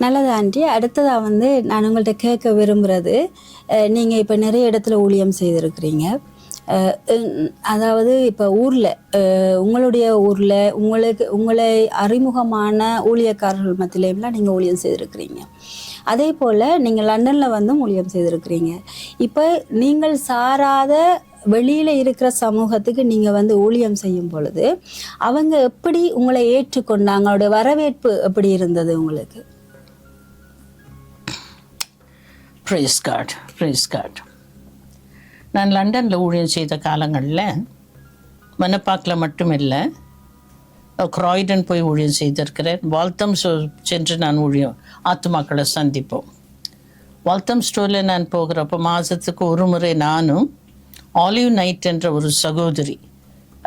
நல்லது ஆண்டி. அடுத்ததாக வந்து நான் உங்கள்கிட்ட கேட்க விரும்புகிறது, நீங்கள் இப்போ நிறைய இடத்துல ஊழியம் செய்திருக்கிறீங்க. அதாவது இப்போ ஊரில் உங்களுடைய ஊரில் உங்களை அறிமுகமான ஊழியக்காரர்கள் மத்தியிலாம் நீங்கள் ஊழியம் செய்திருக்கிறீங்க. அதே போல் நீங்கள் லண்டனில் வந்து ஊழியம் செய்திருக்கிறீங்க. இப்போ நீங்கள் சாராத வெளியில் இருக்கிற சமூகத்துக்கு நீங்கள் வந்து ஊழியம் செய்யும் பொழுது அவங்க எப்படி உங்களை ஏற்றுக்கொண்டாங்க? அவங்களுடைய வரவேற்பு எப்படி இருந்தது உங்களுக்கு? Praise God. நான் லண்டனில் ஊழியம் செய்த காலங்களில் மனப்பாக்கில் மட்டும் இல்லை, க்ராய்டன் போய் ஊழியம் செய்திருக்கிறேன். வால்தம் சென்று நான் ஊழியம் ஆத்துமாக்களை சந்திப்போம். வால்தம் ஸ்டோரில் நான் போகிறப்போ மாதத்துக்கு ஒரு முறை நானும் ஆலிவ் நைட் என்ற ஒரு சகோதரி,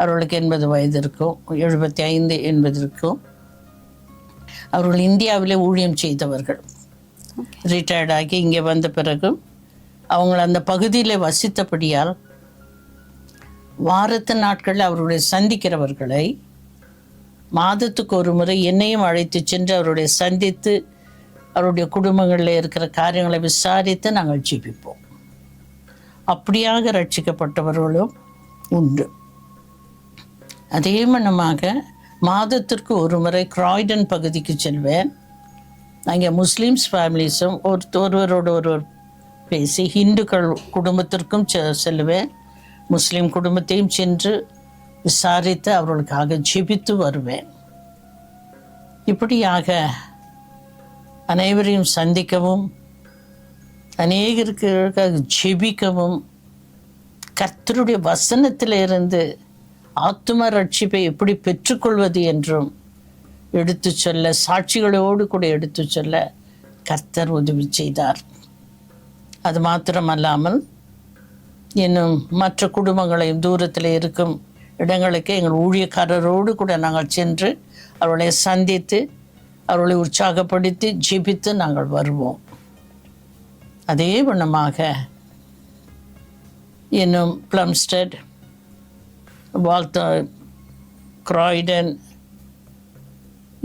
அவர்களுக்கு 80 வயது இருக்கும், 75 80 இருக்கும். அவர்கள் இந்தியாவிலே ஊழியம் செய்தவர்கள். ரிட்டையர்டாகி இங்கே வந்த பிறகும் அவங்கள அந்த பகுதியில் வசித்தபடியால் வாரத்து நாட்களில் அவருடைய சந்திக்கிறவர்களை மாதத்துக்கு ஒரு முறை என்னையும் அழைத்து சென்று அவருடைய சந்தித்து அவருடைய குடும்பங்களில் இருக்கிற காரியங்களை விசாரித்து நாங்கள் ஜெபிப்போம். அப்படியாக ரட்சிக்கப்பட்டவர்களும் உண்டு. அதே மனமாக மாதத்திற்கு ஒரு முறை க்ராய்டன் பகுதிக்கு செல்வேன். அங்கே முஸ்லீம்ஸ் ஃபேமிலிஸும் ஒருவரோடு ஒருவர் பேசி, ஹிந்துக்கள் குடும்பத்திற்கும் செல்லுவேன். முஸ்லீம் குடும்பத்தையும் சென்று விசாரித்து அவர்களுக்காக ஜெபித்து வருவேன். இப்படியாக அனைவரையும் சந்திக்கவும் அநேகருக்கு ஜெபிக்கவும் கர்த்தருடைய வசனத்தில் இருந்து ஆத்தும ரட்சிப்பை எப்படி பெற்றுக்கொள்வது என்றும் எடுத்து சொல்ல, சாட்சிகளோடு கூட எடுத்து சொல்ல கர்த்தர் உதவி செய்தார். அது மாத்திரமல்லாமல் இன்னும் மற்ற குடும்பங்களையும் தூரத்தில் இருக்கும் இடங்களுக்கு எங்கள் ஊழியக்காரரோடு கூட நாங்கள் சென்று அவர்களை சந்தித்து அவர்களை உற்சாகப்படுத்தி ஜெபித்து நாங்கள் வருவோம். அதே வண்ணமாக இன்னும் பிளம்ஸ்டட், வால்தம், க்ராய்டன்,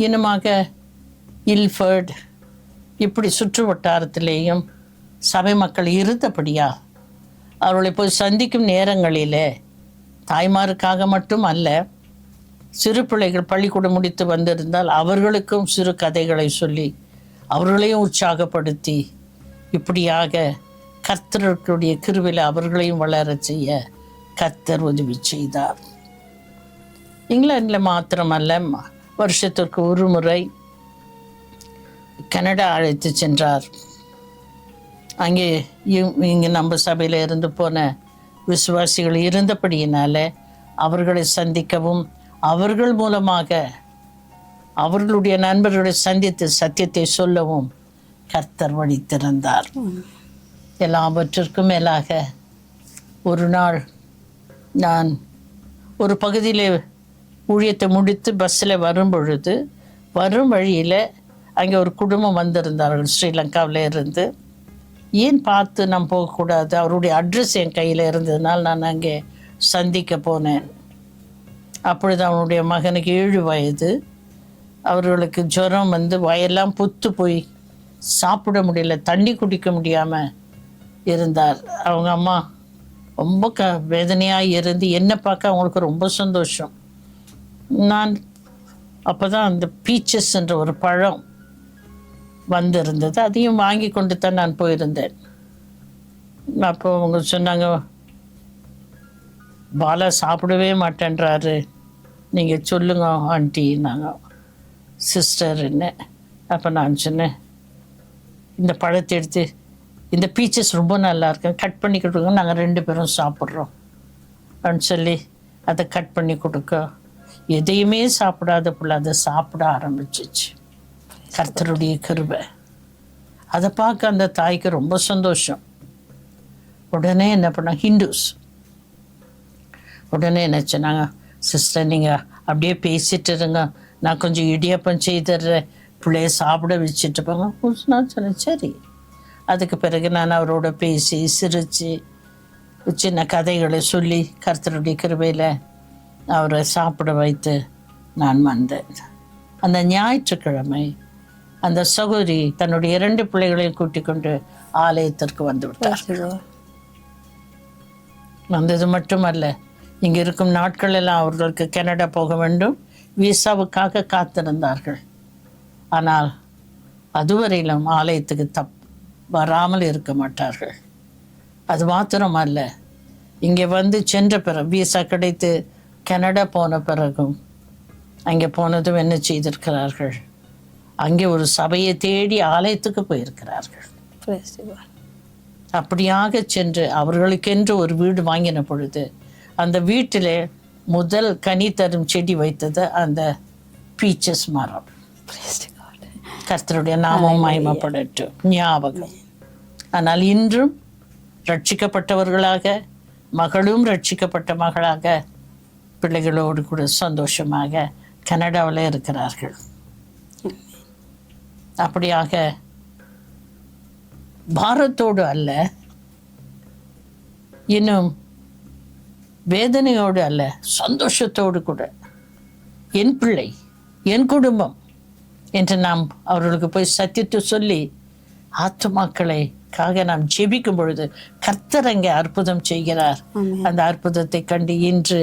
இன்னுமாக இல்ஃபர்ட், இப்படி சுற்று வட்டாரத்திலேயும் சபை மக்கள் இருந்தபடியா அவர்களை போய் சந்திக்கும் நேரங்களில் தாய்மாருக்காக மட்டும் அல்ல, சிறு பிள்ளைகள் பள்ளிக்கூடம் முடித்து வந்திருந்தால் அவர்களுக்கும் சிறு கதைகளை சொல்லி அவர்களையும் உற்சாகப்படுத்தி இப்படியாக கர்த்தருடைய கிருபையில் அவர்களையும் வளர செய்ய கர்த்தர் உதவி செய்தார். இங்கிலாந்தில் மாத்திரமல்ல, வருஷத்திற்கு ஒரு முறை கனடா அழைத்து சென்றார். அங்கே இங்கே நம்ம சபையில் இருந்து போன விசுவாசிகள் இருந்தபடியினால அவர்களை சந்திக்கவும் அவர்கள் மூலமாக அவர்களுடைய நண்பர்களை சந்தித்து சத்தியத்தை சொல்லவும் கர்த்தர் வழி திறந்தார். எல்லாவற்றிற்கும் மேலாக ஒரு நாள் நான் ஒரு பகுதியில் ஊழியத்தை முடித்து பஸ்ஸில் வரும் பொழுது வரும் வழியில் அங்கே ஒரு குடும்பம் வந்திருந்தார்கள் ஸ்ரீலங்காவில் இருந்து. ஏன் பார்த்து நான் போகக்கூடாது, அவருடைய அட்ரஸ் என் கையில் இருந்ததுனால் நான் அங்கே சந்திக்க போனேன். அப்பொழுது அவனுடைய மகனுக்கு 7 வயது. அவர்களுக்கு ஜுரம் வந்து வயெல்லாம் புத்து போய் சாப்பிட முடியல, தண்ணி குடிக்க முடியாமல் இருந்தார். அவங்க அம்மா ரொம்ப வேதனையாக இருந்து என்னை பார்க்க அவங்களுக்கு ரொம்ப சந்தோஷம். நான் அப்போ தான் அந்த பீச்சஸ் என்ற ஒரு பழம் வந்திருந்தது, அதையும் வாங்கி கொண்டு தான் நான் போயிருந்தேன். அப்போ அவங்க சொன்னாங்க, பாலா சாப்பிடவே மாட்டேன்றாரு, நீங்கள் சொல்லுங்க ஆண்டி. நாங்கள் சிஸ்டர் என்ன. அப்போ நான் சொன்னேன், இந்த பழத்தை எடுத்து, இந்த பீச்சஸ் ரொம்ப நல்லா இருக்கு, கட் பண்ணி கொடுங்க, நாங்கள் 2 பேரும் சாப்பிட்றோம் அப்படின்னு சொல்லி அதை கட் பண்ணி கொடுக்க, எதையுமே சாப்பிடாத பிள்ளை அதை சாப்பிட ஆரம்பிச்சிச்சு. கர்த்தருடைய கிருபை. அதை பார்க்க அந்த தாய்க்கு ரொம்ப சந்தோஷம். உடனே என்ன பண்ணாங்க, ஹிந்துஸ் உடனே என்ன சொன்னாங்க, சிஸ்டர் நீங்கள் அப்படியே பேசிட்டு இருங்க, நான் கொஞ்சம் இடியப்பம் செய்துடுறேன், பிள்ளைய சாப்பிட வச்சுட்டு போங்க. நான் சொன்னேன் சரி. அதுக்கு பிறகு நான் அவரோட பேசி சிரித்து சின்ன கதைகளை சொல்லி கர்த்தருடைய கிருபையில் அவரை சாப்பிட வைத்து நான் வந்தேன். அந்த ஞாயிற்றுக்கிழமை அந்த சகோதரி தன்னுடைய 2 பிள்ளைகளையும் கூட்டிக் கொண்டு ஆலயத்திற்கு வந்து விட்டார். வந்தது மட்டுமல்ல, இங்கே இருக்கும் நாட்கள் எல்லாம் அவர்களுக்கு கனடா போக வேண்டும், விசாவுக்காக காத்திருந்தார்கள். ஆனால் அதுவரையிலும் ஆலயத்துக்கு வராமல் இருக்க மாட்டார்கள். அது மாத்திரமல்ல, இங்கே வந்து சென்ற பிறகு விசா கிடைத்து கனடா போன பிறகும் அங்கே போனதும் என்ன செய்திருக்கிறார்கள், அங்கே ஒரு சபையை தேடி ஆலயத்துக்கு போயிருக்கிறார்கள். அப்படியாக சென்று அவர்களுக்கென்று ஒரு வீடு வாங்கின பொழுது அந்த வீட்டிலே முதல் கனி தரும் செடி வைத்தது அந்த பீச்சஸ் மரம். கர்த்தருடைய நாமம் மகிமைப்படட்டும். ஞாபகம். ஆனால் இன்றும் ரட்சிக்கப்பட்டவர்களாக, மகளும் ரட்சிக்கப்பட்ட மகளாக பிள்ளைகளோடு கூட சந்தோஷமாக கனடாவில் இருக்கிறார்கள். அப்படியாக பாரத்தோடு அல்ல, இன்னும் வேதனையோடு அல்ல, சந்தோஷத்தோடு கூட என் பிள்ளை, என் குடும்பம் என்று நாம் அவர்களுக்கு போய் சத்தியத்தை சொல்லி ஆத்துமாக்களைக்காக நாம் ஜெபிக்கும் பொழுது கர்த்தர் அங்கே அற்புதம் செய்கிறார். அந்த அற்புதத்தை கண்டு இன்று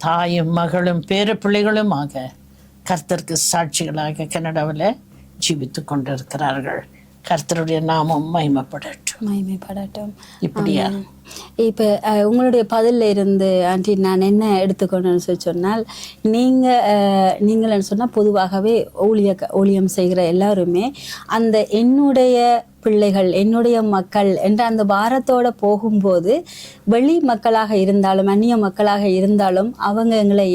தாயும் மகளும் பேர பிள்ளைகளுமாக கர்த்தருக்கு சாட்சிகளாக கனடாவில் ஜீவித்து கொண்டிருக்கிறார்கள். கர்த்தருடைய நாமம் மகிமைப்படட்டும். இப்படியா இப்போ உங்களுடைய பதிலில் இருந்து ஆண்டி நான் என்ன எடுத்துக்கொண்டேன்னு சொன்னால், நீங்கள்னு சொன்னால் பொதுவாகவே ஊழியம் செய்கிற எல்லாருமே அந்த என்னுடைய பிள்ளைகள், என்னுடைய மக்கள் என்ற அந்த பாரத்தோடு போகும்போது வெளி மக்களாக இருந்தாலும் அந்நிய மக்களாக இருந்தாலும் அவங்க எங்களை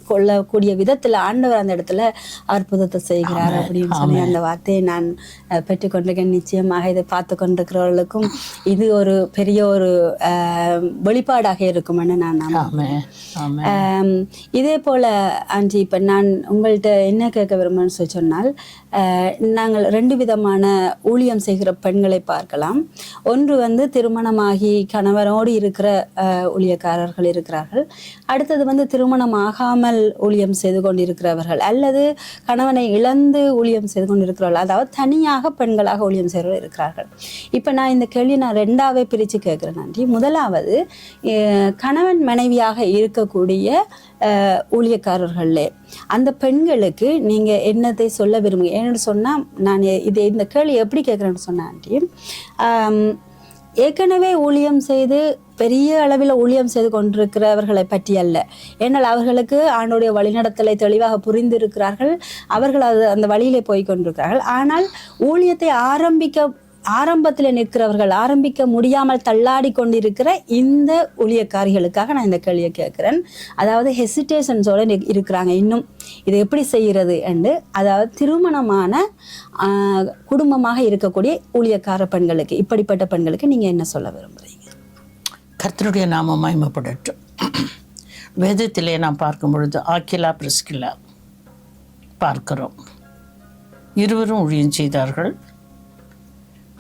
கொள்ளக்கூடிய விதத்தில் ஆண்டவர் அந்த இடத்துல அற்புதத்தை செய்கிறார் அப்படின்னு சொல்லி அந்த வார்த்தையை நான் பெற்றுக்கொண்டிருக்கேன். நிச்சயமாக இதை பார்த்து கொண்டிருக்கிறவர்களுக்கும் இது ஒரு பெரிய ஒரு வெளிப்பாடாக இருக்கும்னு நான் நம்புறேன். இதே போல ஆண்டி, இப்போ நான் உங்கள்கிட்ட என்ன கேட்க விரும்புகிறேன்னு சொன்னால், நாங்கள் 2 விதமான ஊழியம் செய்கிற பெண்களை பார்க்கலாம். ஒன்று வந்து திருமணமாகி கணவரோடு இருக்கிற ஊழியக்காரர்கள் இருக்கிறார்கள். அடுத்தது திருமணம் ஆகாமல் ஊழியம் செய்து கொண்டிருக்கிறவர்கள், அல்லது கணவனை இழந்து ஊழியம் செய்து கொண்டிருக்கிறவர்கள், அதாவது தனியாக பெண்களாக ஊழியம் செய்கிறவர்கள் இருக்கிறார்கள். இப்போ நான் இந்த கேள்வி நான் 2ஆவே பிரித்து கேட்குறேன் ஆண்டி. முதலாவது, கணவன் மனைவியாக இருக்கக்கூடிய ஊழியக்காரர்களே அந்த பெண்களுக்கு நீங்கள் என்னத்தை சொல்ல விரும்புங்க? ஏன்னு சொன்னால், நான் இந்த கேள்வி எப்படி கேட்குறேன்னு சொன்னேன் ஆண்டி, ஏற்கனவே ஊழியம் செய்து பெரிய அளவில் ஊழியம் செய்து கொண்டிருக்கிறவர்களை பற்றி அல்ல. ஏன்னால் அவர்களுக்கு ஆண்டோடைய வழிநடத்தலை தெளிவாக புரிந்திருக்கிறார்கள், அவர்கள் அந்த வழியிலே போய் கொண்டிருக்கிறார்கள். ஆனால் ஊழியத்தை ஆரம்பத்தில் நிற்கிறவர்கள், ஆரம்பிக்க முடியாமல் தள்ளாடி கொண்டிருக்கிற இந்த ஊழியக்காரிகளுக்காக நான் இந்த கேள்வியை கேட்குறேன். அதாவது ஹெசிடேஷன்ஸோடு இருக்கிறாங்க, இன்னும் இதை எப்படி செய்கிறது என்று. அதாவது திருமணமான குடும்பமாக இருக்கக்கூடிய ஊழியக்கார பெண்களுக்கு, இப்படிப்பட்ட பெண்களுக்கு நீங்கள் என்ன சொல்ல விரும்புகிறீங்க? கர்த்தருடைய நாமம் மகிமைப்படட்டும். வேதத்திலே நாம் பார்க்கும் பொழுது ஆக்கிலா பிரிஸ்கில்லா பார்க்கிறோம். இருவரும் ஊழியம் செய்தார்கள்.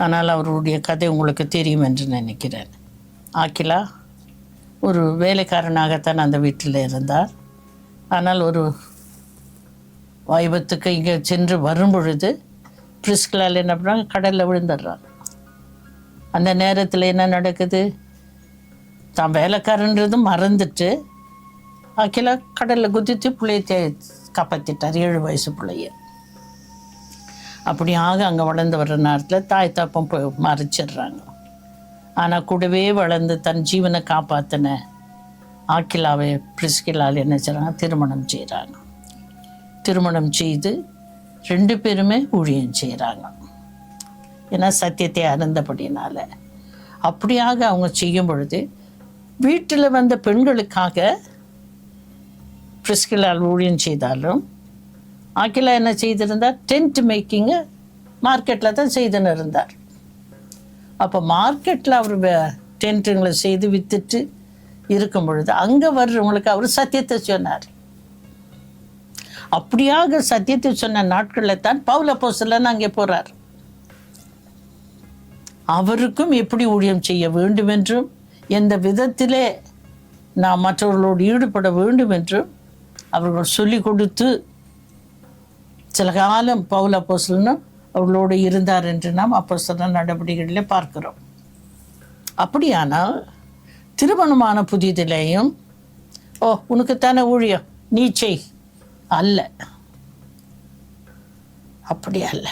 ஆனால் அவருடைய கதை உங்களுக்கு தெரியும் என்று நினைக்கிறேன். ஆக்கிலா ஒரு வேலைக்காரனாகத்தான் அந்த வீட்டில் இருந்தார். ஆனால் ஒரு வாய்பத்துக்கு இங்கே சென்று வரும் பொழுது பிரிஸ்கிலால் என்ன பண்ணுறாங்க, கடலில் விழுந்துடுறாங்க. அந்த நேரத்தில் என்ன நடக்குது, தான் வேலைக்காரன்றதும் மறந்துட்டு ஆக்கிலா கடலில் குதித்து பிள்ளைய காப்பாற்றிட்டார், 7 வயசு பிள்ளைய. அப்படியாக அங்கே வளர்ந்து வர்ற நேரத்தில் தாய் தாப்பம் போய் மறைச்சிடுறாங்க. ஆனால் கூடவே வளர்ந்து தன் ஜீவனை காப்பாற்றின ஆக்கிலாவை பிரிஸ்கிலால் என்ன செய்கிறாங்க, திருமணம் செய்கிறாங்க. திருமணம் செய்து 2 பேருமே ஊழியம் செய்கிறாங்க. ஏன்னா சத்தியத்தை அறிந்தபடினால. அப்படியாக அவங்க செய்யும் பொழுது வீட்டில் வந்த பெண்களுக்காக பிரிஸ்கிலால் ஊழியம் செய்தாலும் ஆக்கிலா என்ன செய்திருந்தார், டென்ட் மேக்கிங்கு மார்க்கெட்டில் தான் செய்துன்னு இருந்தார். அப்போ மார்க்கெட்டில் அவர் டென்ட்டுங்களை செய்து விற்றுட்டு இருக்கும் பொழுது அங்கே வர்றவங்களுக்கு அவர் சத்தியத்தை சொன்னார். அப்படியாக சத்தியத்தை சொன்ன நாட்களில் தான் பவுல் அப்போஸ்தலன் அங்கே போகிறார். அவருக்கும் எப்படி ஊழியம் செய்ய வேண்டும் என்றும், எந்த விதத்திலே நாம் மற்றவர்களோடு ஈடுபட வேண்டும் என்றும் அவர்கள் சொல்லி கொடுத்து சில காலம் பவுல் அப்போஸ்தலனும் அவர்களோடு இருந்தார் என்று நாம் அப்போஸ்தலர் நடவடிக்கைகளிலே பார்க்கிறோம். அப்படியானால் திருமணமான புதிதிலேயும் உனக்குத்தானே ஊழியம் நீ செய் அல்ல, அப்படி அல்ல.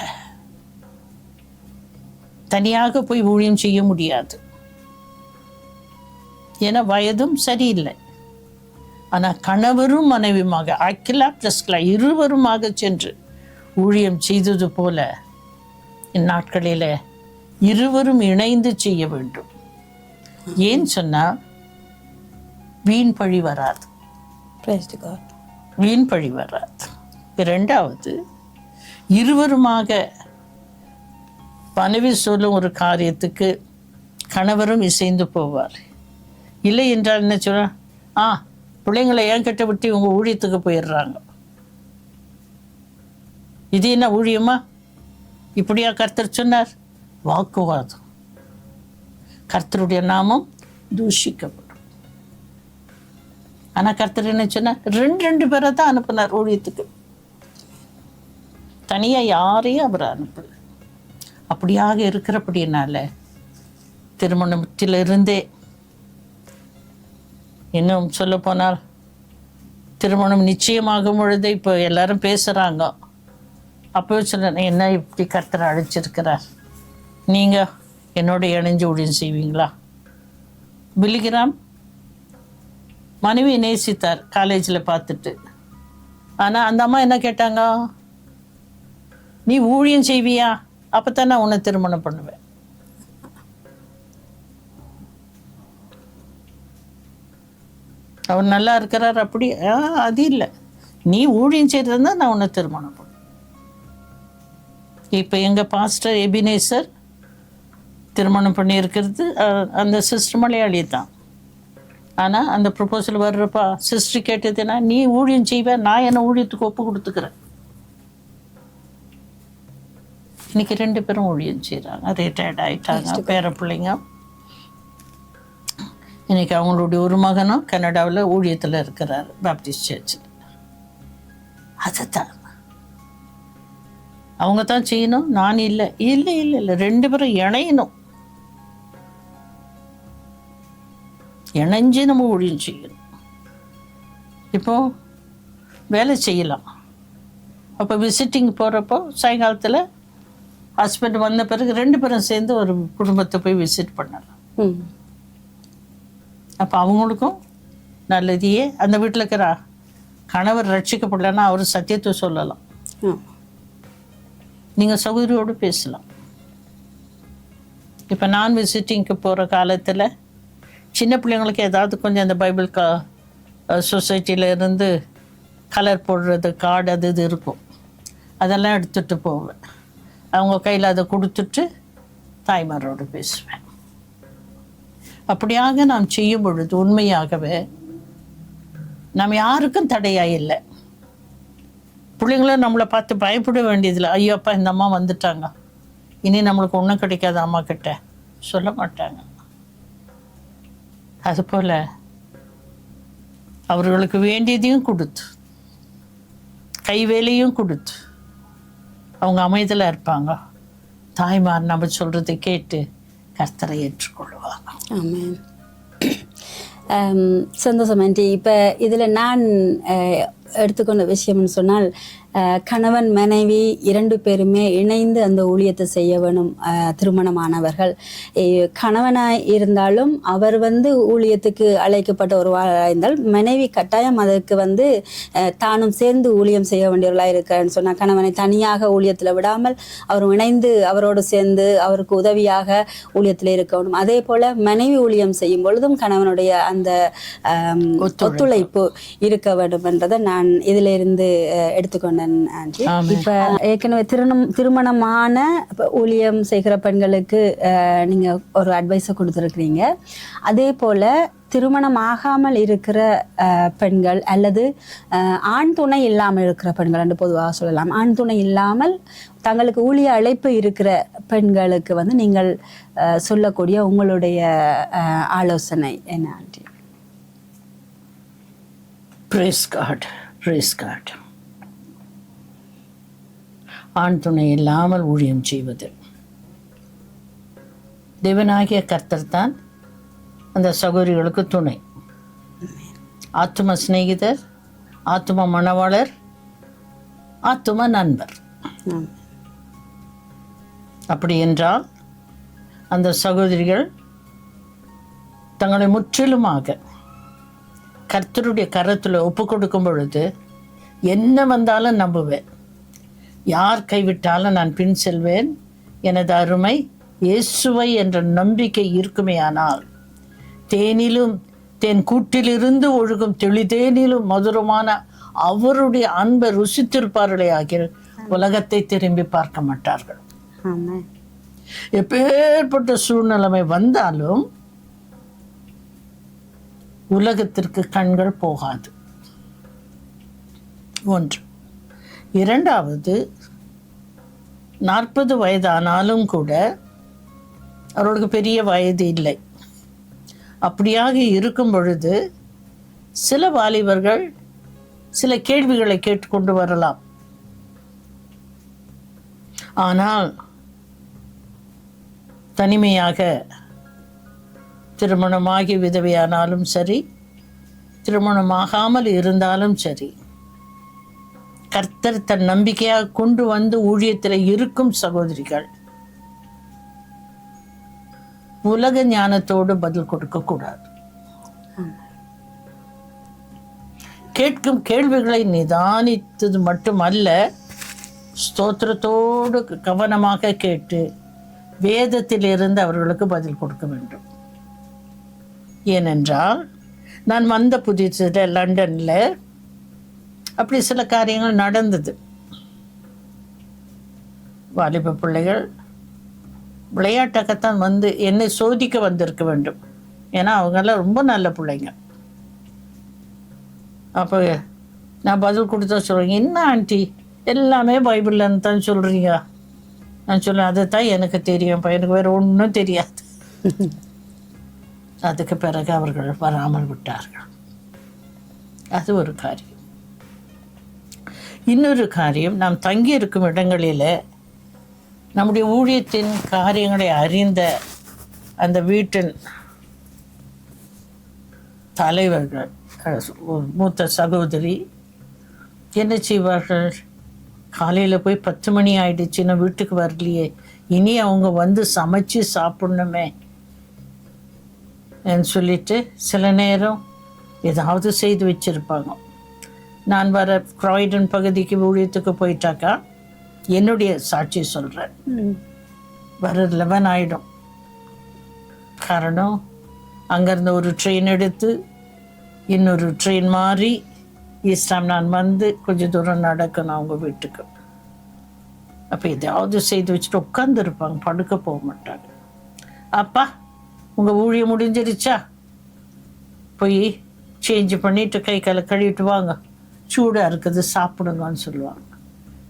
தனியாக போய் ஊழியம் செய்ய முடியாது, ஏன்னா வயதும் சரியில்லை. ஆனால் கணவரும் மனைவியுமாக அக்கிலா பிளஸ்கிலா இருவருமாக சென்று ஊழியம் செய்தது போல இந்நாட்களில் இருவரும் இணைந்து செய்ய வேண்டும். ஏன் சொன்னால் வீண் பழி வராது, வீண் பழி வராது. இரண்டாவது, இருவருமாக மனைவி சொல்லும் ஒரு காரியத்துக்கு கணவரும் இசைந்து போவார். இல்லை என்றால் என்ன சொல்ல, பிள்ளைங்களை ஏன் கிட்ட விட்டு இவங்க ஊழியத்துக்கு போயிடுறாங்க, இது என்ன ஊழியமா, இப்படியா கர்த்தர் சொன்னார்? வாக்குவாதம், கர்த்தருடைய நாமம் தூஷிக்கப்படும். ஆனால் கர்த்தர் என்ன சொன்னார்? ரெண்டு பேரை தான் அனுப்புனார் ஊழியத்துக்கு, தனியாக யாரையும் அவர் அனுப்பல. அப்படியாக இருக்கிறபடினால திருமணத்திலிருந்தே, இன்னும் சொல்ல போனால் திருமணம் நிச்சயமாகும் பொழுது இப்போ எல்லாரும் பேசுகிறாங்க. அப்போ சொல்ல, என்ன இப்படி கர்த்தர் அழைச்சிருக்கிறார், நீங்கள் என்னோட இணைஞ்சு ஊழியம் செய்வீங்களா? பிலிகிராம் மனைவி நேசித்தார் காலேஜில் பார்த்துட்டு. ஆனால் அந்த அம்மா என்ன கேட்டாங்க? நீ ஊழியம் செய்வியா? அப்போ தான் நான் உன்னை திருமணம் பண்ணுவேன். அவர் நல்லா இருக்கிறார் அப்படி அது இல்லை, நீ ஊழியம் செய்கிறதா நான் உன்னை திருமணம் பண்ணுவேன். இப்போ எங்கள் பாஸ்டர் எபினேசர் திருமணம் பண்ணியிருக்கிறது அந்த சிஸ்டர் மலையாளி தான். ஆனால் அந்த ப்ரொபோசல் வர்றப்பா சிஸ்டர் கேட்டதுன்னா, நீ ஊழியம் செய்வேன், நான் என்ன ஊழியத்துக்கு ஒப்பு கொடுத்துக்கிறேன். இன்னைக்கு 2 பேரும் ஊழியம் செய்கிறாங்க, ரிட்டையர்ட் ஆகிட்டாங்க, பேர பிள்ளைங்க. இன்னைக்கு அவங்களுடைய ஒரு மகனும் கனடாவில் ஊழியத்தில் இருக்கிறார், பாப்டிஸ்ட் சர்ச்சில். அதுதான் அவங்க தான் செய்யணும், நான் இல்லை. இல்லை இல்லை இல்லை, 2 பேரும் இணையணும், இணைஞ்சு நம்ம ஊழியம் செய்யணும். இப்போ வேலை செய்யலாம். அப்போ விசிட்டிங் போகிறப்போ சாயங்காலத்தில் ஹஸ்பண்ட் வந்த பிறகு 2 பேரும் சேர்ந்து ஒரு குடும்பத்தை போய் விசிட் பண்ணலாம். அப்போ அவங்களுக்கும் நல்லதையே, அந்த வீட்டில் இருக்கிற கணவர் ரட்சிக்கப்படலைன்னா அவர் சத்தியத்தை சொல்லலாம், நீங்கள் சகோதரியோடு பேசலாம். இப்போ நான் விசிட்டிங்க்கு போகிற காலத்தில் சின்ன பிள்ளைங்களுக்கு ஏதாவது கொஞ்சம் அந்த பைபிள் சொசைட்டியில் இருந்து கலர் போடுறது கார்டு அது இது இருக்கும், அதெல்லாம் எடுத்துகிட்டு போவேன். அவங்க கையில் அதை கொடுத்துட்டு தாய்மாரோடு பேசுவேன். அப்படியாக நாம் செய்யும் பொழுது உண்மையாகவே நாம் யாருக்கும் தடையாக இல்லை. பிள்ளைங்களும் நம்மளை பார்த்து பயப்பட வேண்டியதில்லை. ஐயோ அப்பா இந்த அம்மா வந்துட்டாங்க, இனி நம்மளுக்கு ஒன்றும் கிடைக்காது அம்மா கிட்ட சொல்ல மாட்டாங்க. அதுபோல் அவர்களுக்கு வேண்டியதையும் கொடுத்து, கைவேலையும் கொடுத்து அவங்க அமைதியில் இருப்பாங்க. தாய்மார் நம்ம சொல்கிறதை கேட்டு கர்த்தரை ஏற்றுக்கொள்வாங்க. ஆமென். சந்தோஷம் ஆண்டி. இப்போ இதில் நான் எடுத்துக்கொண்ட விஷயம்னு சொன்னால், கணவன் மனைவி 2 பேருமே இணைந்து அந்த ஊழியத்தை செய்ய வேணும். திருமணமானவர்கள் கணவனாய் இருந்தாலும் அவர் ஊழியத்துக்கு அழைக்கப்பட்ட ஒரு இருந்தால், மனைவி கட்டாயம் அதற்கு தானும் சேர்ந்து ஊழியம் செய்ய வேண்டியவர்களாக இருக்கிறன்னு சொன்னால், கணவனை தனியாக ஊழியத்தில் விடாமல் அவர் இணைந்து அவரோடு சேர்ந்து அவருக்கு உதவியாக ஊழியத்தில் இருக்கணும். அதே போல் மனைவி ஊழியம் செய்யும் பொழுதும் கணவனுடைய அந்த ஒத்துழைப்பு இருக்க வேண்டும் என்றதை நான் இதிலிருந்து எடுத்துக்கொண்டேன். இப்ப ஏற்கனவே திருமணமான ஊழியம் செய்கிற பெண்களுக்கு நீங்க ஒரு அட்வைஸை கொடுத்துருக்கிறீங்க. அதே போல திருமணம் ஆகாமல் இருக்கிற பெண்கள் அல்லது ஆண் துணை இல்லாமல் இருக்கிற பெண்கள் என்று பொதுவாக சொல்லலாம். ஆண் துணை இல்லாமல் தங்களுக்கு ஊழிய அழைப்பு இருக்கிற பெண்களுக்கு நீங்கள் சொல்லக்கூடிய உங்களுடைய ஆலோசனை என்ன aunty? Praise God, praise God. ஆண் துணை இல்லாமல் ஊழியம் செய்வது. தேவனாகிய கர்த்தர் தான் அந்த சகோதரிகளுக்கு துணை. ஆத்தும சிநேகிதர், ஆத்தும மணவாளர், ஆத்தும நண்பர். அப்படி என்றால் அந்த சகோதரிகள் தங்களை முற்றிலுமாக கர்த்தருடைய கரத்தில் ஒப்பு கொடுக்கும் பொழுது, என்ன வந்தாலும் நம்புவேன், யார் கைவிட்டாலும் நான் பின் செல்வேன், எனது அருமை இயேசுவை என்ற நம்பிக்கை இருக்குமேயானால் தேனிலும் தேன் கூட்டிலிருந்து ஒழுகும் தெளிதேனிலும் மதுரமான அவருடைய அன்பை ருசித்திருப்பார்களே ஆகிய உலகத்தை திரும்பி பார்க்க மாட்டார்கள். எப்பேற்பட்ட சூழ்நிலைமை வந்தாலும் உலகத்திற்கு கண்கள் போகாது. ஒன்று. இரண்டாவது, 40 வயதானாலும் கூட அவர்களுக்கு பெரிய வயது இல்லை. அப்படியாக இருக்கும் பொழுது சில வாலிபர்கள் சில கேள்விகளை கேட்டுக்கொண்டு வரலாம். ஆனால் தனிமையாக திருமணமாகி விதவையானாலும் சரி, திருமணமாகாமல் இருந்தாலும் சரி, கர்த்தர் தன் நம்பிக்கையாக கொண்டு வந்து ஊழியத்தில் இருக்கும் சகோதரிகள் உலக ஞானத்தோடு பதில் கொடுக்க கூடாது. கேட்கும் கேள்விகளை நிதானித்தது மட்டுமல்ல, ஸ்தோத்திரத்தோடு கவனமாக கேட்டு வேதத்திலிருந்து அவர்களுக்கு பதில் கொடுக்க வேண்டும். ஏனென்றால் நான் வந்த புதுசில் லண்டனில் அப்படி சில காரியங்கள் நடந்தது. வாலிப பிள்ளைகள் விளையாட்டாகத்தான் வந்து என்னை சோதிக்க வந்திருக்க வேண்டும். ஏன்னா அவங்கெல்லாம் ரொம்ப நல்ல பிள்ளைங்க. அப்போ நான் பதில் கொடுத்தா சொல்கிறேங்க, என்ன ஆண்டி எல்லாமே பைபிள்லன்னு தான் சொல்கிறீங்க? நான் சொல்லுவேன், அதை தான் எனக்கு தெரியும், எனக்கு வேறு ஒன்றும் தெரியாது. அதுக்கு பிறகு அவர்கள் வராமல் விட்டார்கள். அது ஒரு காரியம். இன்னொரு காரியம், நாம் தங்கி இருக்கும் இடங்களில் நம்முடைய ஊழியத்தின் காரியங்களை அறிந்த அந்த வீட்டின் தலைவர்கள், மூத்த சகோதரி என்ன செய்வார்கள்? காலையில் போய் 10 மணி ஆயிடுச்சுன்னா வீட்டுக்கு வரலையே, இனி அவங்க வந்து சமைச்சு சாப்பிடணுமே சொல்லிட்டு சில நேரம் ஏதாவது செய்து வச்சுருப்பாங்க. நான் வர கிராய்டன் பகுதிக்கு ஊழியத்துக்கு போயிட்டாக்கா என்னுடைய சாட்சி சொல்கிறேன், வர 11 ஆகிடும். காரணம், அங்கேருந்து ஒரு ட்ரெயின் எடுத்து இன்னொரு ட்ரெயின் மாறி ஈஸ்டாம் நான் வந்து கொஞ்சம் தூரம் நடக்கணும் அவங்க வீட்டுக்கு. அப்போ எதாவது செய்து வச்சுட்டு உட்காந்துருப்பாங்க, படுக்க போக மாட்டாங்க. அப்பா உங்கள் ஊழியம் முடிஞ்சிருச்சா, போய் சேஞ்ச் பண்ணிவிட்டு கை காலை கழுவிட்டு வாங்க, சூடாக இருக்குது சாப்பிடுங்கன்னு சொல்லுவாங்க.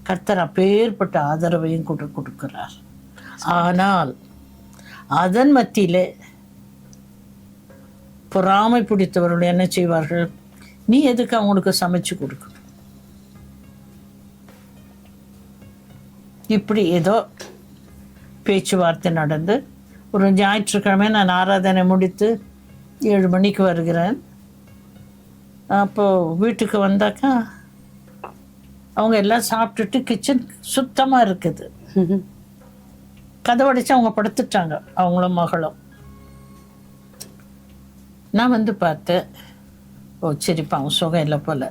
கர்த்தர் அப்பேற்பட்ட ஆதரவையும் கொடுக்கிறார். ஆனால் அதன் மத்தியில் பொறாமை பிடித்தவர்கள் என்ன செய்வார்கள்? நீ எதுக்கு அவங்களுக்கு சமைச்சு கொடுக்கணும்? இப்படி ஏதோ பேச்சுவார்த்தை நடந்து ஒரு ஞாயிற்றுக்கிழமை நான் ஆராதனை முடித்து 7 மணிக்கு வருகிறேன். அப்போது வீட்டுக்கு வந்தாக்கா அவங்க எல்லாம் சாப்பிட்டுட்டு கிச்சன் சுத்தமாக இருக்குது. கதவடைச்சு அவங்க படுத்துட்டாங்க, அவங்களும் மகளும். நான் வந்து பார்த்தேன், ஓ சரிப்பா அவங்க சுகம் இல்லை போல்.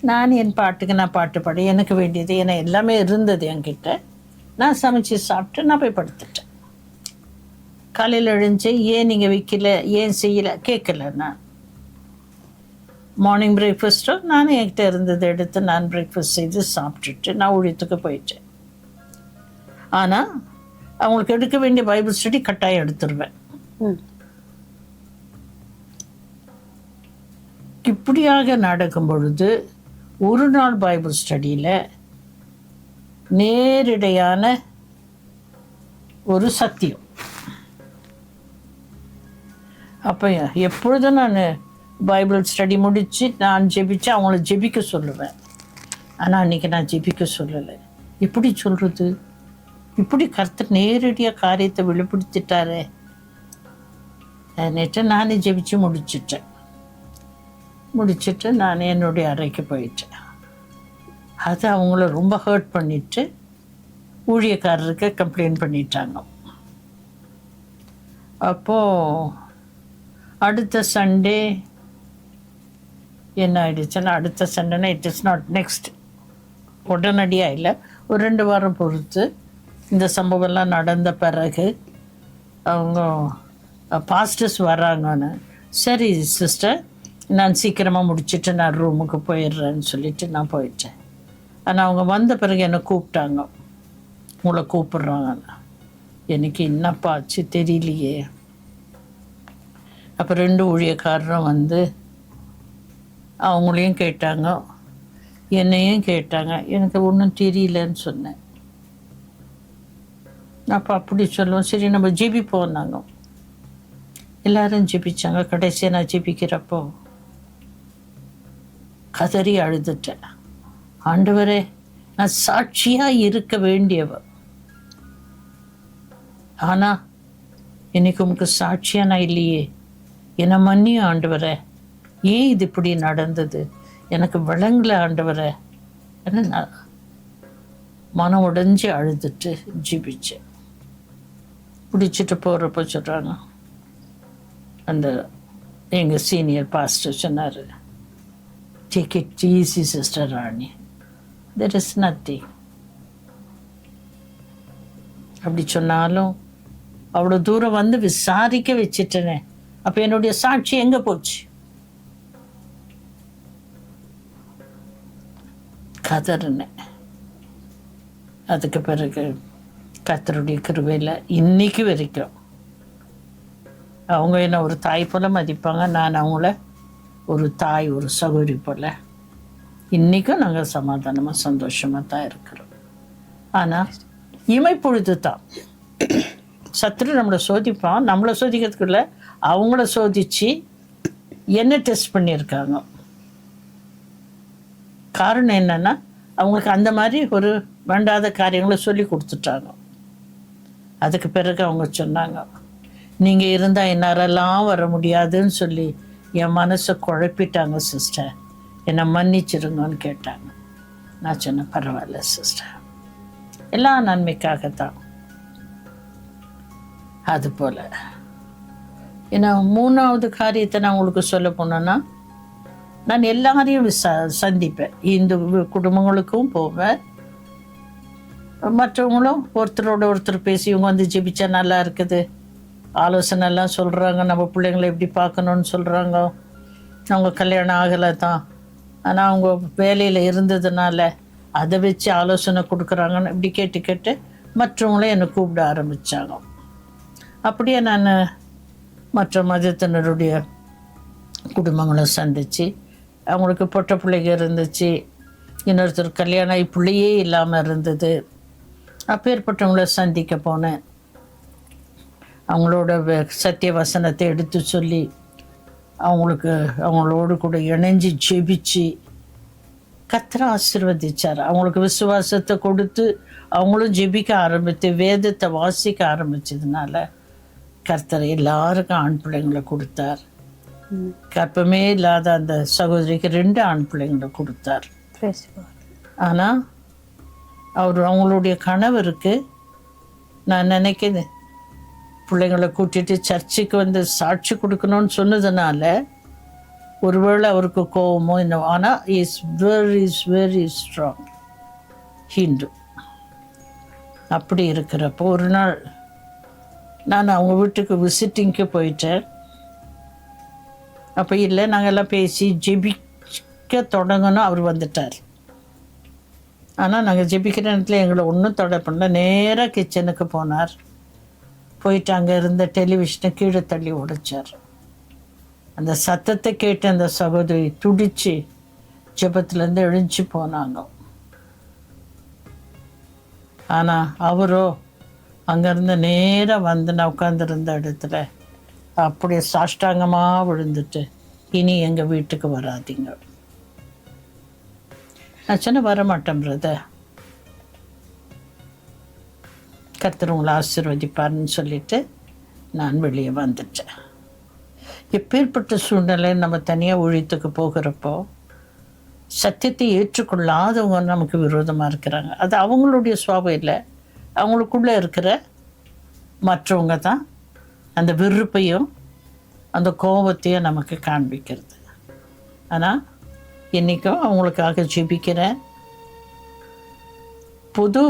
நான் என் பாட்டுக்கு நான் பாட்டு பாடி எனக்கு வேண்டியது ஏன்னா எல்லாமே இருந்தது என்கிட்ட. நான் சமைச்சு சாப்பிட்டு நான் போய் படுத்துட்டேன். காலையில் எழுந்துச்சு, ஏன் நீங்கள் வைக்கல, ஏன் செய்யலை கேட்கல. நான் மார்னிங் பிரேக்ஃபாஸ்ட்டும் நானும் என்கிட்ட இருந்தது எடுத்து நான் பிரேக்ஃபாஸ்ட் செய்து சாப்பிட்டுட்டு நான் ஊழியத்துக்கு போயிட்டேன். ஆனால் அவங்களுக்கு எடுக்க வேண்டிய பைபிள் ஸ்டடி கட்டாயம் எடுத்துருவேன். இப்படியாக நடக்கும் பொழுது ஒரு நாள் பைபிள் ஸ்டடியில் நேரிடையான ஒரு சத்தியம். அப்போ எப்பொழுதும் நான் பைபிள் ஸ்டடி முடித்து நான் ஜெபிச்சு அவங்கள ஜெபிக்க சொல்லுவேன். ஆனால் அன்றைக்கி நான் ஜெபிக்க சொல்லலை. எப்படி சொல்கிறது, இப்படி கர்த்தர் நேரடியாக காரியத்தை வெளிப்படுத்திட்டாரே. நேற்று நானே ஜெபிச்சு முடிச்சுட்டு நான் என்னுடைய அறைக்கு போயிட்டேன். அது அவங்கள ரொம்ப ஹர்ட் பண்ணிட்டு ஊழியக்காரருக்கு கம்ப்ளைண்ட் பண்ணிட்டாங்க. அப்போது அடுத்த சண்டே என்ன ஆயிடுச்சுன்னா, அடுத்த சண்டேனா இட் இஸ் நாட் நெக்ஸ்ட், உடனடியாக இல்லை, ஒரு 2 வாரம் பொறுத்து இந்த சம்பவம்லாம் நடந்த பிறகு அவங்க பாஸ்டர்ஸ் வராங்கன்னு, சரி சிஸ்டர் நான் சீக்கிரமாக முடிச்சுட்டு நான் ரூமுக்கு போயிடுறேன்னு சொல்லிட்டு நான் போயிட்டேன். ஆனால் அவங்க வந்த பிறகு என்னை கூப்பிட்டாங்க, உங்களை கூப்பிட்றாங்கன்னு. எனக்கு என்னப்பா ஆச்சு தெரியலையே. அப்போ 2 ஊழியக்காரரும் வந்து அவங்களையும் கேட்டாங்க, என்னையும் கேட்டாங்க. எனக்கு ஒன்றும் தெரியலன்னு சொன்னேன். அப்போ அப்படி சொல்லுவோம், சரி நம்ம ஜெபிப்போம். நாங்கள் எல்லாரும் ஜெபிச்சாங்க. கடைசியாக நான் ஜெபிக்கிறப்போ கதறி அழுதுட்டேன். ஆண்டவரே, நான் சாட்சியாக இருக்க வேண்டியவ, ஆனால் இன்னைக்கு உனக்கு சாட்சியாக நான் இல்லையே, என்னை மன்னியும் ஆண்டவரே, ஏன் இது இப்படி நடந்தது, எனக்கு விளங்கல ஆண்டவரே. நான் மனம் உடைஞ்சு அழுதுட்டு ஜிபிச்சேன். பிடிச்சிட்டு போகிறப்ப சொல்கிறாங்க, அந்த எங்கள் சீனியர் பாஸ்டர் சொன்னார், take it easy sister Rani, there is nothing. அப்படி சொன்னாலும் அவ்வளோ தூரம் வந்து விசாரிக்க வச்சுட்டேனே, அப்போ என்னுடைய சாட்சி எங்கே போச்சு? கதறினேன். அதுக்கு பிறகு கர்த்தருடைய கிருபையில் இன்னைக்கு வரைக்கும் அவங்க என்ன ஒரு தாய் போல் மதிப்பாங்க, நான் அவங்கள ஒரு தாய், ஒரு சகோதரி போல். இன்றைக்கும் நாங்கள் சமாதானமாக சந்தோஷமாக தான் இருக்கிறோம். ஆனால் இமைப்பொழுது தான் சத்துரு நம்மளை சோதிப்பான். நம்மளை சோதிக்கிறதுக்குள்ள அவங்கள சோதித்து என்ன டெஸ்ட் பண்ணியிருக்காங்க. காரணம் என்னென்னா, அவங்களுக்கு அந்த மாதிரி ஒரு வேண்டாத காரியங்களை சொல்லி கொடுத்துட்டாங்க. அதுக்கு பிறகு அவங்க சொன்னாங்க, நீங்கள் இருந்தால் என்னாரெல்லாம் வர முடியாதுன்னு சொல்லி என் மனசை குழப்பிட்டாங்க சிஸ்டர், என்னை மன்னிச்சிருங்கன்னு கேட்டாங்க. நான் சொன்னேன், பரவாயில்ல சிஸ்டர், எல்லாம் நன்மைக்காகத்தான். அதுபோல் ஏன்னா 3வது காரியத்தை நான் உங்களுக்கு சொல்ல போனேன்னா, நான் எல்லாரையும் சந்திப்பேன். இந்து குடும்பங்களுக்கும் போவேன், மற்றவங்களும் ஒருத்தரோட ஒருத்தர் பேசி இவங்க வந்து ஜெபிச்சா நல்லா இருக்குது, ஆலோசனைலாம் சொல்கிறாங்க, நம்ம பிள்ளைங்களை எப்படி பார்க்கணுன்னு சொல்கிறாங்க. அவங்க கல்யாணம் ஆகலை தான், ஆனால் அவங்க வேலையில் இருந்ததுனால அதை வச்சு ஆலோசனை கொடுக்குறாங்கன்னு இப்படி கேட்டு கேட்டு மற்றவங்களும் என்னை கூப்பிட ஆரம்பித்தாங்க. அப்படியே நான் மற்ற மதத்தினருடைய குடும்பங்களை சந்தித்து, அவங்களுக்கு பொட்ட பிள்ளைங்க இருந்துச்சு, இன்னொருத்தர் கல்யாணம் ஆகி பிள்ளையே இல்லாமல் இருந்தது. அப்பேற்பட்டவங்கள சந்திக்க போனேன். அவங்களோட சத்திய வசனத்தை எடுத்து சொல்லி அவங்களோடு கூட இணைஞ்சி ஜெபிச்சு கர்த்தர் ஆசீர்வதிச்சார். அவங்களுக்கு விசுவாசத்தை கொடுத்து அவங்களும் ஜெபிக்க ஆரம்பித்து வேதத்தை வாசிக்க ஆரம்பித்ததுனால கர்த்தர் எல்லாருக்கும் ஆண் பிள்ளைங்களை கொடுத்தார். கற்பமே இல்லாத அந்த சகோதரிக்கு 2 ஆண் பிள்ளைங்களை கொடுத்தார். ஆனால் அவங்களுடைய கணவருக்கு நான் நினைக்கிறேன், பிள்ளைங்களை கூட்டிகிட்டு சர்ச்சுக்கு வந்து சாட்சி கொடுக்கணும்னு சொன்னதுனால ஒருவேளை அவருக்கு கோபமோ இன்னும். ஆனால் இஸ் வெரி ஸ்ட்ராங் ஹிந்து. அப்படி இருக்கிறப்போ ஒரு நாள் நான் அவங்க வீட்டுக்கு விசிட்டிங்க்கு போயிட்டேன். அப்போ இல்லை, நாங்கள் எல்லாம் பேசி ஜெபிக்க தொடங்கணும், அவர் வந்துட்டார். ஆனால் நாங்கள் ஜெபிக்கிற நேரத்தில் எங்களை ஒன்றும் தொடை பண்ணல. நேராக கிச்சனுக்கு போனார். போயிட்டு அங்கே இருந்த டெலிவிஷனை கீழே தள்ளி உடைச்சார். அந்த சத்தத்தை கேட்டு அந்த சகோதரி துடிச்சு ஜெபத்துலேருந்து எழுஞ்சி போனாங்க. ஆனால் அவரோ அங்கேருந்து நேராக வந்து நான் உட்காந்துருந்த இடத்துல அப்படியே சாஷ்டாங்கமாக விழுந்துட்டு, இனி எங்கள் வீட்டுக்கு வராதிங்க. நான் சொன்ன வரமாட்டேன் பிரதர், கர்த்தர் உங்களை ஆசீர்வதிப்பார்னு சொல்லிட்டு நான் வெளியே வந்துட்டேன். எப்பேற்பட்ட சூழ்நிலை நம்ம தனியாக ஊழியத்துக்கு போகிறப்போ சத்தியத்தை ஏற்றுக்கொள்ளாதவங்க நமக்கு விரோதமாக இருக்கிறாங்க. அது அவங்களுடைய சுவாபம் இல்லை, அவங்களுக்குள்ளே இருக்கிற மற்றவங்க தான் அந்த வெறுப்பையும் அந்த கோபத்தையும் நமக்கு காண்பிக்கிறது. ஆனால் இன்றைக்கும் அவங்களுக்காக ஜெபிக்கிறேன். புது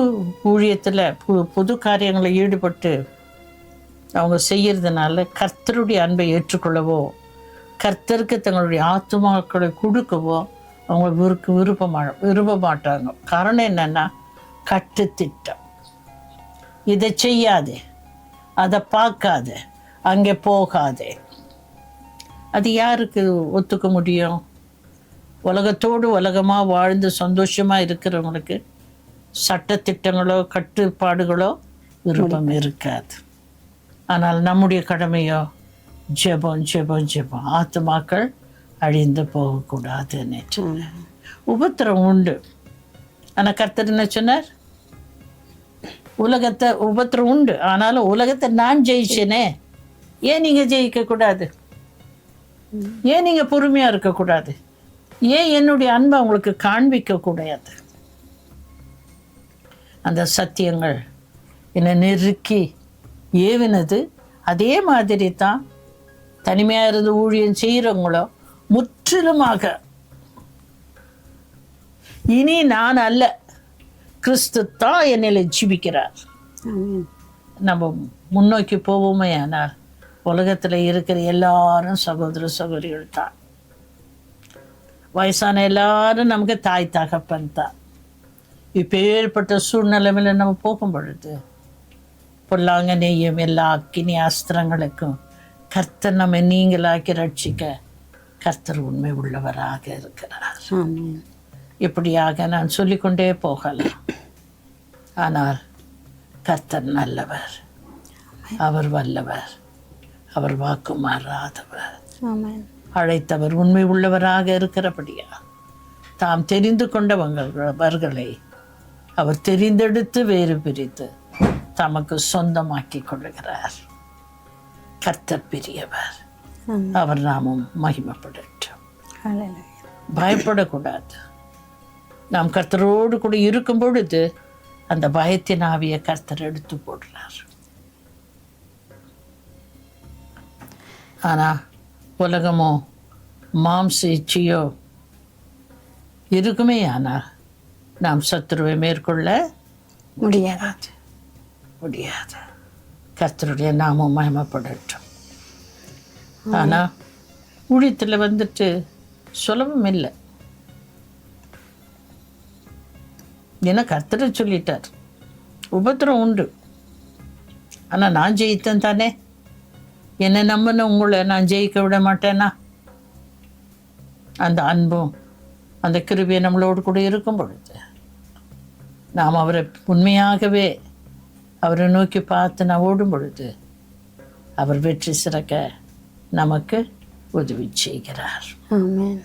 ஊழியத்தில் புது காரியங்களில் ஈடுபட்டு அவங்க செய்கிறதுனால கர்த்தருடைய அன்பை ஏற்றுக்கொள்ளவோ கர்த்தருக்கு தங்களுடைய ஆத்துமாக்களை கொடுக்கவோ அவங்க விரும்ப மாட்டாங்க. காரணம் என்னென்னா கட்டுத்திட்டம். இதை செய்யாதே, அதை பார்க்காதே, அங்கே போகாதே. அது யாருக்கு ஒத்துக்க முடியும்? உலகத்தோடு உலகமாக வாழ்ந்து சந்தோஷமாக இருக்கிறவங்களுக்கு சட்டத்திட்டங்களோ கட்டுப்பாடுகளோ விருப்பம் இருக்காது. ஆனால் நம்முடைய கடமையோ ஜெபம் ஜெபம் ஜெபம். ஆத்துமாக்கள் அழிந்து போகக்கூடாதுன்னு. உபத்திரம் உண்டு. ஆனால் கர்த்தர் என்ன சொன்னார்? உலகத்தை உபத்திரம் உண்டு, ஆனாலும் உலகத்தை நான் ஜெயிச்சேனே, ஏன் நீங்கள் ஜெயிக்கக்கூடாது? ஏன் நீங்கள் பொறுமையாக இருக்கக்கூடாது? ஏன் என்னுடைய அன்பை உங்களுக்கு காண்பிக்க கூடாது? அந்த சத்தியங்கள் என்னை நெருக்கி ஏவினது. அதே மாதிரி தான் தனிமையாக இருந்து ஊழியம் செய்கிறவங்களோ முற்றிலுமாக இனி நான் அல்ல, கிறிஸ்து தான் என்னில் ஜீவிக்கிறார். நம்ம முன்னோக்கி போவோமே. ஆனால் உலகத்தில் இருக்கிற எல்லாரும் சகோதர சகோதரிகள் தான். வயசான எல்லாரும் நமக்கு தாய் தகப்பன் தான். இப்போ ஏற்பட்ட சூழ்நிலையில் நம்ம போகும் பொழுது பொல்லாங்க நெய்யும் எல்லா அக்கினி அஸ்திரங்களுக்கும் கர்த்தர் நம்ம நீங்களாக்கி ரட்சிக்க கர்த்தர் உண்மை உள்ளவராக இருக்கிறார். இப்படியாக நான் சொல்லிக்கொண்டே போகலாம். ஆனால் கர்த்தர் நல்லவர், அவர் வல்லவர், அவர் வாக்கு மாறாதவர், அழைத்தவர் உண்மை உள்ளவராக இருக்கிறபடியா தாம் தெரிந்து கொண்டவர்களை அவர் தெரிந்தெடுத்து வேறு பிரித்து தமக்கு சொந்தமாக்கி கொள்ளுகிறார். கர்த்தர் பெரியவர், அவர் நாமும் மகிமைப்படட்டும். பயப்படக்கூடாது. நாம் கர்த்தரோடு கூட இருக்கும் பொழுது அந்த பயத்தின் ஆவியை கர்த்தர் எடுத்து போடுறார். ஆனால் உலகமோ மாம்ச இச்சையோ இருக்குமே, ஆனால் நாம் சத்துருவை மேற்கொள்ள முடியாது. கர்த்தருடைய நாமம் மகிமைப்படட்டும். ஆனால் ஊழியத்தில் வந்துட்டு சுலபம் இல்லை. ஏன்னா கர்த்தரை சொல்லிட்டார், உபத்திரம் உண்டு. ஆனால் நான் ஜெயித்தேன் தானே, என்னை நம்பின உங்களை நான் ஜெயிக்க விட மாட்டேன்னா? அந்த அன்பும் அந்த கிருபையை நம்மளோடு கூட இருக்கும் பொழுது நாம் அவரை உண்மையாகவே அவரை நோக்கி பார்த்து நான் ஓடும் பொழுது அவர் வெற்றி சிறக்க நமக்கு உதவி செய்கிறார். ஆமென்.